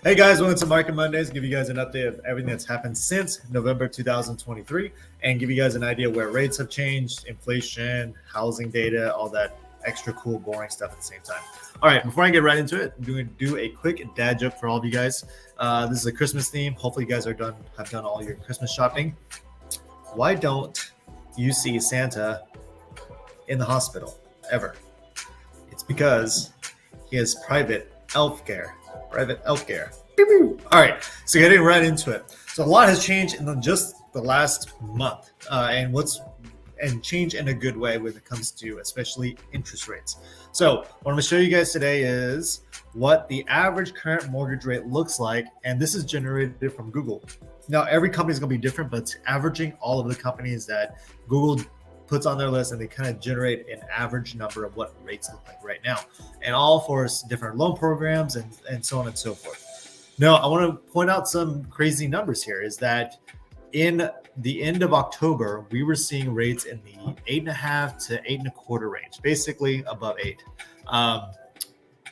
Hey guys, welcome to Market Mondays. Give you guys an update of everything that's happened since November 2023 and give you guys an idea where rates have changed, inflation, housing data, all that extra cool, boring stuff at the same time. All right, before I get right into it, I'm going to do a quick dad joke for all of you guys. This is a Christmas theme. Hopefully, you guys have done all your Christmas shopping. Why don't you see Santa in the hospital ever? It's because he has private elf care. All right, so getting right into it. So a lot has changed in just the last month, and change in a good way when it comes to especially interest rates. So what I'm going to show you guys today is what the average current mortgage rate looks like, and this is generated from Google. Now every company is going to be different, but it's averaging all of the companies that Google puts on their list, and they kind of generate an average number of what rates look like right now, and all for different loan programs and so on and so forth. Now, I want to point out some crazy numbers here is that in the end of October, we were seeing rates in the 8.5 to 8.25 range, basically above 8.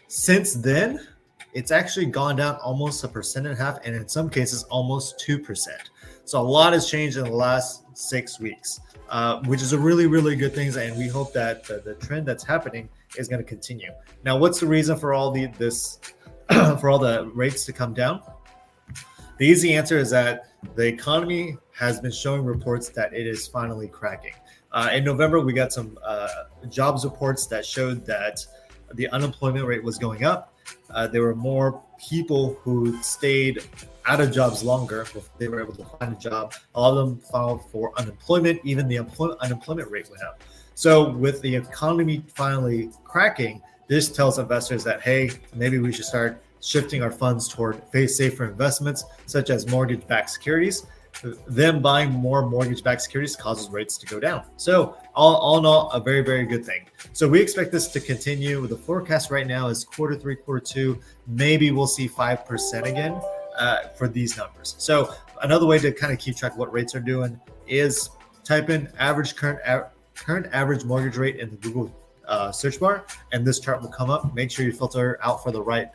Since then, it's actually gone down almost 1.5%, and in some cases, almost 2%. So a lot has changed in the last 6 weeks. Which is a really, really good thing, and we hope that the trend that's happening is going to continue. Now, what's the reason for all this, for all the rates to come down? The easy answer is that the economy has been showing reports that it is finally cracking. In November, we got some jobs reports that showed that the unemployment rate was going up. There were more people who stayed out of jobs longer before they were able to find a job. A lot of them filed for unemployment. Even the unemployment rate went up. So with the economy finally cracking, this tells investors that, hey, maybe we should start shifting our funds toward safer investments, such as mortgage-backed securities. Them buying more mortgage-backed securities causes rates to go down. So all in all, a very, very good thing. So we expect this to continue. The forecast right now is Q3, Q2. Maybe we'll see 5% again for these numbers. So another way to kind of keep track of what rates are doing is type in current average mortgage rate in the Google search bar, and this chart will come up. Make sure you filter out for the right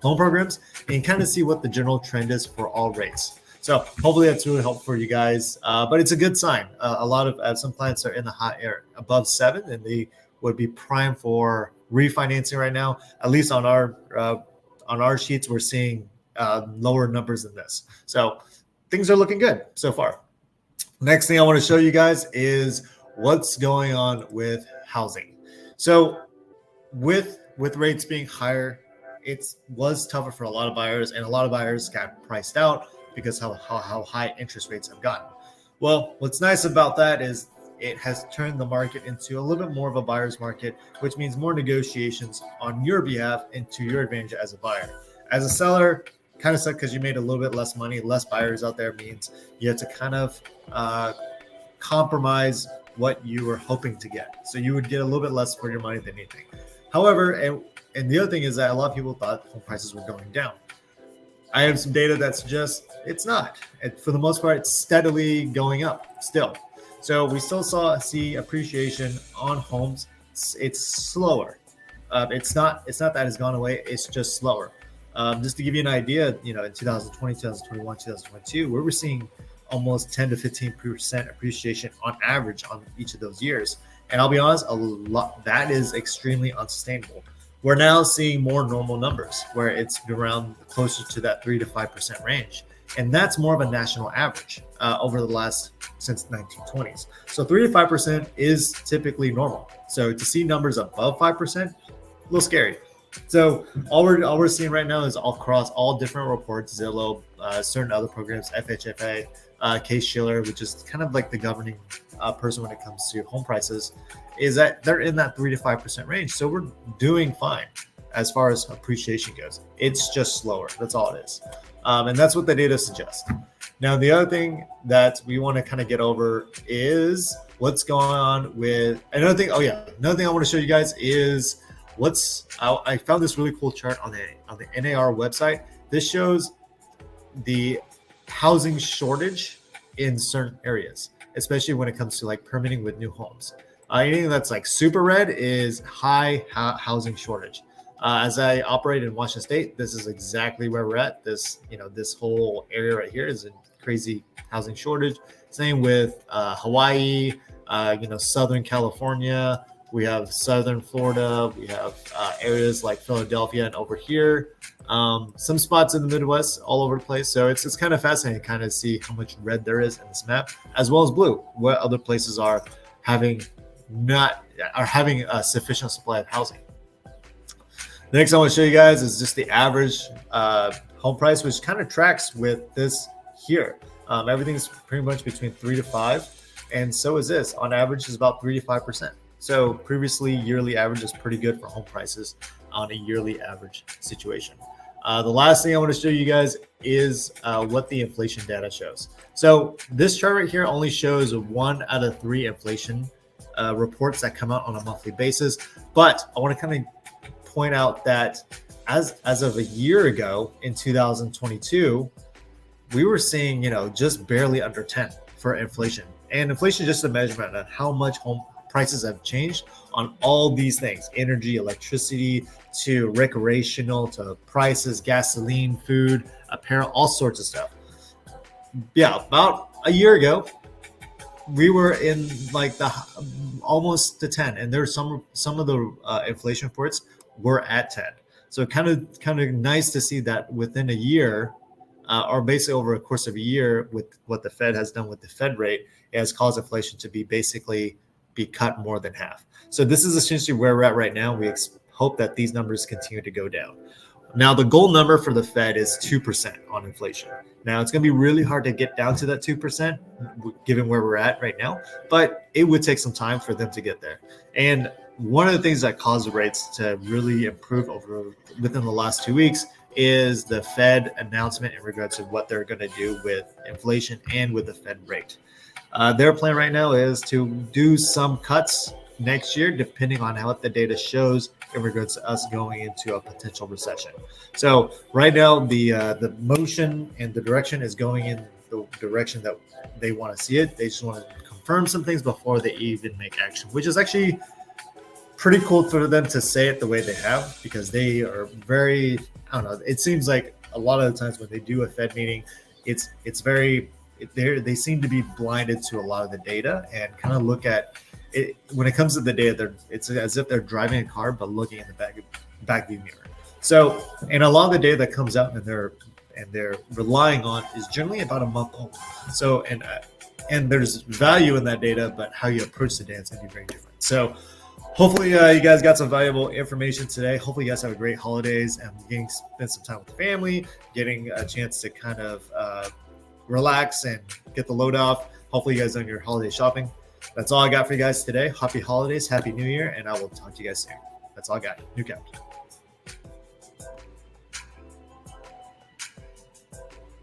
loan programs and kind of see what the general trend is for all rates. So hopefully that's really helpful for you guys, but it's a good sign. A lot of some clients are in the high air above 7, and they would be prime for refinancing right now. At least on our sheets, we're seeing lower numbers than this. So things are looking good so far. Next thing I want to show you guys is what's going on with housing. So with rates being higher, it was tougher for a lot of buyers, and a lot of buyers got priced out because how high interest rates have gotten. Well, what's nice about that is it has turned the market into a little bit more of a buyer's market, which means more negotiations on your behalf and to your advantage as a buyer. As a seller, kind of suck because you made a little bit less money. Less buyers out there means you have to kind of compromise what you were hoping to get. So you would get a little bit less for your money than anything. However, and the other thing is that a lot of people thought home prices were going down. I have some data that suggests it's not. For the most part, it's steadily going up still. So we still see appreciation on homes. It's slower. It's not that it's gone away. It's just slower. Just to give you an idea, in 2020, 2021, 2022, we were seeing almost 10 to 15% appreciation on average on each of those years. And I'll be honest, a lot that is extremely unsustainable. We're now seeing more normal numbers where it's around closer to that 3 to 5% range. And that's more of a national average over the last since 1920s. So 3 to 5% is typically normal. So to see numbers above 5%, a little scary. So all we're seeing right now is all across all different reports, Zillow, certain other programs, FHFA, Case-Shiller, which is kind of like the governing person when it comes to home prices, is that they're in that 3 to 5% range. So we're doing fine as far as appreciation goes. It's just slower. That's all it is. And that's what the data suggests. Now, the other thing that we want to kind of get over is what's going on with another thing. Oh yeah, another thing I want to show you guys is I found this really cool chart on the NAR website. This shows the housing shortage in certain areas, especially when it comes to like permitting with new homes. Anything that's like super red is high housing shortage. As I operate in Washington State, this is exactly where we're at. This, this whole area right here is a crazy housing shortage. Same with Hawaii, Southern California. We have Southern Florida. We have areas like Philadelphia and over here. Some spots in the Midwest, all over the place. So it's kind of fascinating to kind of see how much red there is in this map, as well as blue. What other places are having a sufficient supply of housing. The next I want to show you guys is just the average home price, which kind of tracks with this here. Everything's pretty much between 3 to 5, and so is this. On average, is about 3 to 5%. So previously, yearly average is pretty good for home prices on a yearly average situation. The last thing I want to show you guys is what the inflation data shows. So this chart right here only shows 1 out of 3 inflation reports that come out on a monthly basis, but I want to kind of point out that as of a year ago in 2022, we were seeing, just barely under 10 for inflation. And inflation is just a measurement of how much home prices have changed on all these things: energy, electricity, to recreational, to prices, gasoline, food, apparel, all sorts of stuff. Yeah, about a year ago, we were in like the almost to 10, and there's some of the inflation reports were at 10. So kind of nice to see that within a year, or basically over a course of a year, with what the Fed has done with the Fed rate, it has caused inflation to be cut more than half. So this is essentially where we're at right now. We hope that these numbers continue to go down. Now, the goal number for the Fed is 2% on inflation. Now, it's going to be really hard to get down to that 2%, given where we're at right now, but it would take some time for them to get there. And one of the things that caused the rates to really improve within the last 2 weeks is the Fed announcement in regards to what they're going to do with inflation and with the Fed rate. Their plan right now is to do some cuts next year, depending on what the data shows in regards to us going into a potential recession. So right now, the motion and the direction is going in the direction that they want to see it. They just want to confirm some things before they even make action, which is actually pretty cool for them to say it the way they have, because they are very, I don't know, it seems like a lot of the times when they do a Fed meeting, it's very, they seem to be blinded to a lot of the data and kind of look at it. When it comes to the data, it's as if they're driving a car but looking in the back view mirror. So, and a lot of the data that comes out and they're relying on is generally about a month old. So, and there's value in that data, but how you approach the data is going to be very different. So hopefully you guys got some valuable information today. Hopefully you guys have a great holidays and spend some time with the family, getting a chance to kind of relax and get the load off. Hopefully you guys done your holiday shopping. That's all I got for you guys today. Happy holidays, happy new year, and I will talk to you guys soon. That's all I got. New Cap.